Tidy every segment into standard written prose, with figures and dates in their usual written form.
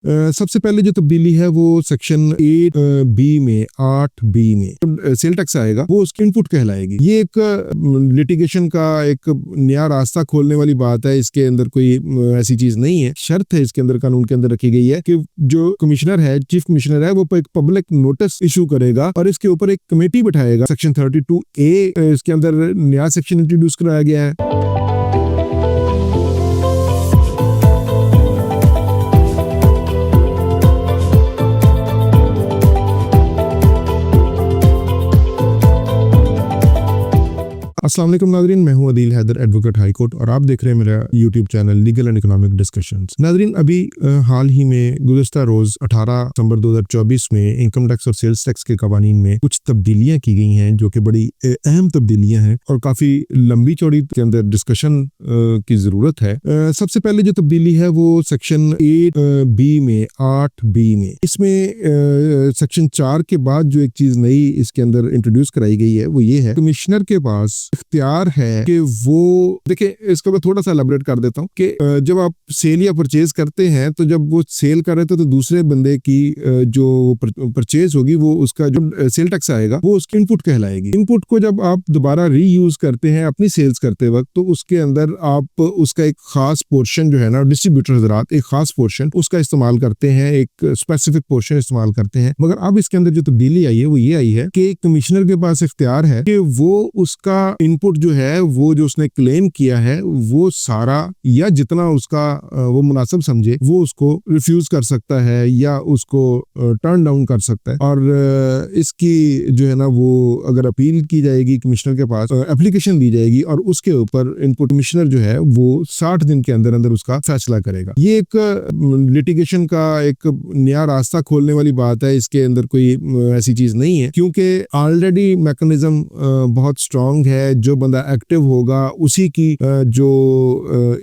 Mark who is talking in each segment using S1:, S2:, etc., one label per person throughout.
S1: सबसे पहले जो तब्दीली है वो सेक्शन 8 बी में 8 बी में सेल टैक्स आएगा, वो उसकी इनपुट कहलाएगी। ये एक लिटिगेशन का एक नया रास्ता खोलने वाली बात है। इसके अंदर कोई ऐसी चीज नहीं है, शर्त है इसके अंदर, कानून के अंदर रखी गई है कि जो कमिश्नर है, चीफ कमिश्नर है, वो एक पब्लिक नोटिस इशू करेगा और इसके ऊपर एक कमेटी बिठाएगा। सेक्शन 32A इसके अंदर नया सेक्शन इंट्रोड्यूस कराया गया है। अस्सलाम वालेकुम नाज़रीन, मैं हूं Adeel Haider, advocate high court, और आप देख रहे हैं मेरा YouTube channel legal and economic discussions. नाज़रीन, अभी हाल ही में गुज़िश्ता रोज़ 18 दिसंबर 2024 में इनकम टैक्स और सेल्स टैक्स के कवानीन में कुछ तब्दीलियां की गई हैं जो कि बड़ी अहम तब्दीलियां हैं और काफ़ी लंबी चौड़ी के अंदर डिस्कशन की ज़रूरत है। सबसे पहले जो तब्दीली है वो सेक्शन 8 बी में 8 बी में, इसमें सेक्शन 4 के बाद जो एक चीज़ नई इसके अंदर इंट्रोड्यूस कराई गई है वो ये है, कमिश्नर के पास इख्तियार है कि वो, देखिए इसको मैं थोड़ा सा एलैबोरेट कर देता हूँ कि जब आप सेल या परचेज करते हैं तो जब वो सेल कर रहे थे तो दूसरे बंदे की जो परचेज होगी वो उसका जो सेल टैक्स आएगा वो उसकी इनपुट कहलाएगी। इनपुट को जब आप दोबारा रीयूज करते हैं अपनी सेल्स करते वक्त तो उसके अंदर आप उसका एक खास पोर्शन जो है ना, डिस्ट्रीब्यूटर हज़रात एक खास पोर्शन उसका इस्तेमाल करते हैं, एक स्पेसिफिक पोर्शन इस्तेमाल करते हैं। मगर अब इसके अंदर जो तब्दीली आई है वो ये आई है कि कमिश्नर के पास इख्तियार है कि वो उसका इनपुट जो है, वो जो उसने क्लेम किया है, वो सारा या जितना उसका वो मुनासिब समझे वो उसको रिफ्यूज कर सकता है या उसको टर्न डाउन कर सकता है। और इसकी जो है ना, वो अगर अपील की जाएगी कमिश्नर के पास, एप्लीकेशन दी जाएगी और उसके ऊपर इनपुट कमिश्नर जो है वो 60 दिन के अंदर अंदर उसका फैसला करेगा। ये एक लिटिगेशन का एक नया रास्ता खोलने वाली बात है। इसके अंदर कोई ऐसी चीज नहीं है क्योंकि ऑलरेडी मैकेनिज्म बहुत स्ट्रांग है। जो बंदा एक्टिव होगा उसी की जो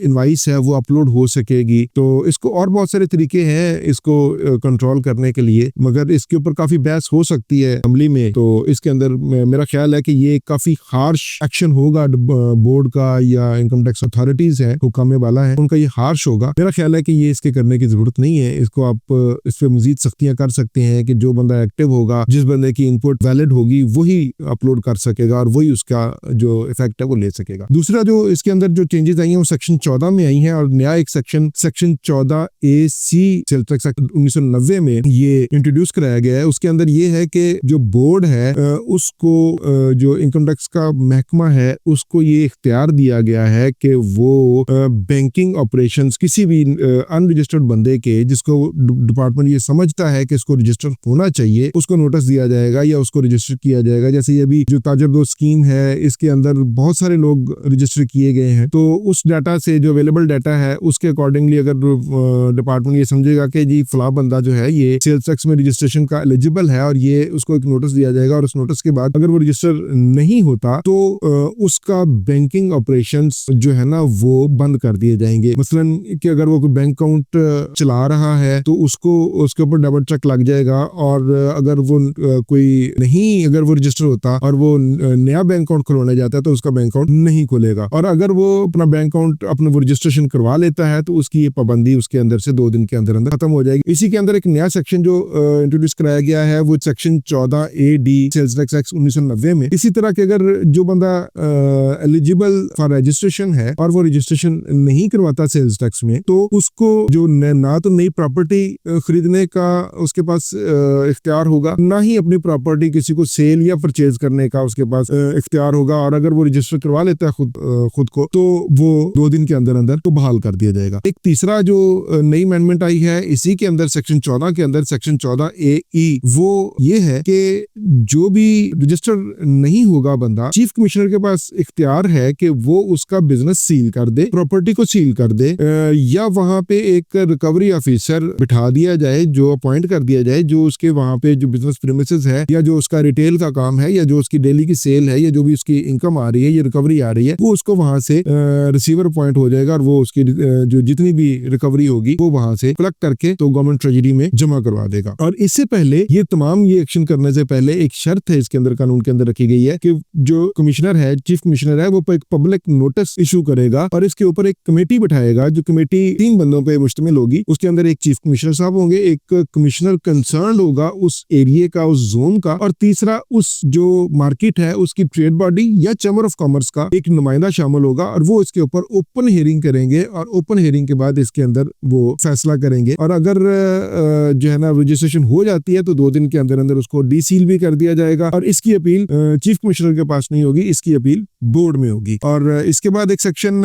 S1: इनवाइस है वो अपलोड हो सकेगी। तो इसको और बहुत सारे तरीके हैं इसको कंट्रोल करने के लिए, मगर इसके ऊपर काफी बहस हो सकती है अमली में। तो इसके अंदर मेरा ख्याल है कि ये काफी हार्श एक्शन होगा बोर्ड का या इनकम टैक्स अथॉरिटीज है, हुकामे वाला है, उनका ये हार्श होगा। मेरा ख्याल है कि ये इसके करने की जरूरत नहीं है। इसको आप इस पे मजीद सख्तियां कर सकते हैं कि जो बंदा एक्टिव होगा, जिस बंदे की इनपुट वैलिड होगी वही अपलोड कर सकेगा और वही उसका जो इफेक्ट है वो ले सकेगा। दूसरा जो इसके अंदर जो चेंजेस आई हैं वो सेक्शन 14 में आई हैं और नया एक section 14AC sales tax act 1990 में ये इंट्रोड्यूस कराया गया है। उसके अंदर ये है कि जो बोर्ड है उसको जो इनकम टैक्स का महकमा है उसको ये इख्तियार दिया गया है कि वो बैंकिंग ऑपरेशंस किसी भी अनरजिस्टर्ड बंदे के, जिसको डिपार्टमेंट ये समझता है कि इसको रजिस्टर होना चाहिए, उसको नोटिस दिया जाएगा या उसको रजिस्टर किया जाएगा। जैसे ये अभी जो ताजर दोस्त स्कीम है इसके अंदर बहुत सारे लोग रजिस्टर किए गए हैं, तो उस डाटा से जो अवेलेबल डाटा है उसके अकॉर्डिंगली अगर डिपार्टमेंट ये समझेगा कि जी फला बंदा जो है ये सेल्स टैक्स में रजिस्ट्रेशन का एलिजिबल है और ये उसको एक नोटिस दिया जाएगा और उस नोटिस के बाद अगर वो रजिस्टर नहीं होता तो उसका बैंकिंग ऑपरेशंस जो है ना वो बंद कर दिए जाएंगे। मसलन कि अगर वो बैंक अकाउंट चला रहा है तो उसको उसके ऊपर डबल चेक लग जाएगा और अगर वो कोई नहीं, अगर वो रजिस्टर होता और वो नया बैंक अकाउंट खुलवाने जाता है तो उसका बैंक अकाउंट नहीं खुलेगा। और अगर वो अपना बैंक अकाउंट अपना वो रजिस्ट्रेशन करवा लेता है तो उसकी ये पाबंदी उसके अंदर से 2 दिन के अंदर अंदर खत्म हो जाएगी। इसी के अंदर एक नया सेक्शन जो इंट्रोड्यूस कराया गया है वो section 14AD sales tax act 1990 में। इसी तरह के अगर जो बंदा एलिजिबल फॉर रजिस्ट्रेशन है और वो रजिस्ट्रेशन नहीं करवाता सेल्स टैक्स में, तो उसको जो ना तो नई प्रॉपर्टी खरीदने का उसके पास इख्तियार होगा, ना ही अपनी प्रॉपर्टी किसी को सेल या परचेज करने का उसके पास इख्तियार होगा। और अगर वो रजिस्टर करवा लेता है खुद को तो वो 2 दिन के अंदर अंदर तो बहाल कर दिया जाएगा। एक तीसरा जो नई अमेंडमेंट आई है इसी के अंदर सेक्शन 14 के अंदर सेक्शन 14AE, वो ये है कि जो भी रजिस्टर नहीं होगा बंदा, चीफ कमिश्नर के पास इख्तियार है कि वो उसका बिजनेस सील कर दे, प्रॉपर्टी को सील कर दे, या वहां पे एक रिकवरी ऑफिसर बिठा दिया जाए, जो अपॉइंट कर दिया जाए, जो उसके वहां पे जो बिजनेस प्रीमिसेस है या जो उसका रिटेल का काम है या जो उसकी डेली की सेल है या जो भी उसकी इनकम आ रही है, ये रिकवरी आ रही है, वो उसको वहां से रिसीवर पॉइंट हो जाएगा और वो उसकी जो जितनी भी रिकवरी होगी वो वहां से कलेक्ट करके तो गवर्नमेंट ट्रेजरी में जमा करवा देगा। और इससे पहले ये तमाम ये एक्शन करने से पहले एक शर्त है इसके अंदर, कानून के अंदर रखी गई है कि जो कमिश्नर है, चीफ कमिश्नर है, वो एक पब्लिक नोटिस इशू करेगा और इसके ऊपर एक कमेटी बिठाएगा, जो कमेटी 3 बंदों पे मुश्तमिल होगी। उसके अंदर एक चीफ कमिश्नर साहब होंगे, एक कमिश्नर कंसर्न होगा उस एरिया का, उस जोन का, और तीसरा उस जो मार्केट है उसकी ट्रेड बॉडी या चैम्बर ऑफ कॉमर्स का एक नुमाइंदा शामिल होगा और वो इसके ऊपर ओपन हियरिंग करेंगे और ओपन हियरिंग के बाद इसके अंदर वो फैसला करेंगे। और अगर जो है ना रजिस्ट्रेशन हो जाती है तो 2 दिन के अंदर अंदर उसको डीसील भी कर दिया जाएगा और इसकी अपील चीफ कमिश्नर के पास नहीं होगी, इसकी अपील बोर्ड में होगी। और इसके बाद एक सेक्शन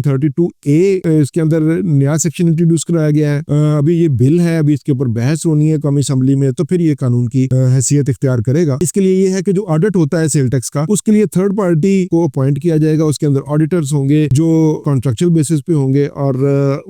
S1: 32A इसके अंदर नया सेक्शन इंट्रोड्यूस कराया गया है। अभी ये बिल है, अभी इसके ऊपर बहस होनी है कौमी असेंबली में, तो फिर ये कानून की हैसियत इख्तियार करेगा। इसके लिए ये है कि जो ऑडिट होता है सेल टैक्स का, उसके लिए थर्ड पार्टी को अपॉइंट किया जाएगा। उसके अंदर ऑडिटर्स होंगे जो कॉन्ट्रेक्चुअल बेसिस पे होंगे और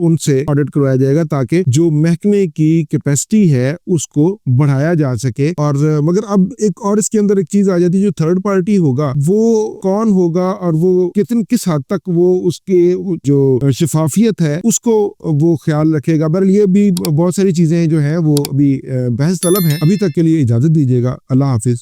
S1: उनसे ऑडिट करवाया जाएगा ताकि जो महकमे की कैपेसिटी है उसको बढ़ाया जा सके। और मगर अब एक और इसके अंदर एक चीज आ जाती है, जो थर्ड पार्टी होगा वो कौन होगा और वो किस हद तक वो उसके जो शफाफियत है उसको वो ख्याल रखेगा। बहरहाल ये भी बहुत सारी चीजें जो हैं वो अभी बहस तलब है। अभी तक के लिए इजाजत दीजिएगा। अल्लाह हाफिज।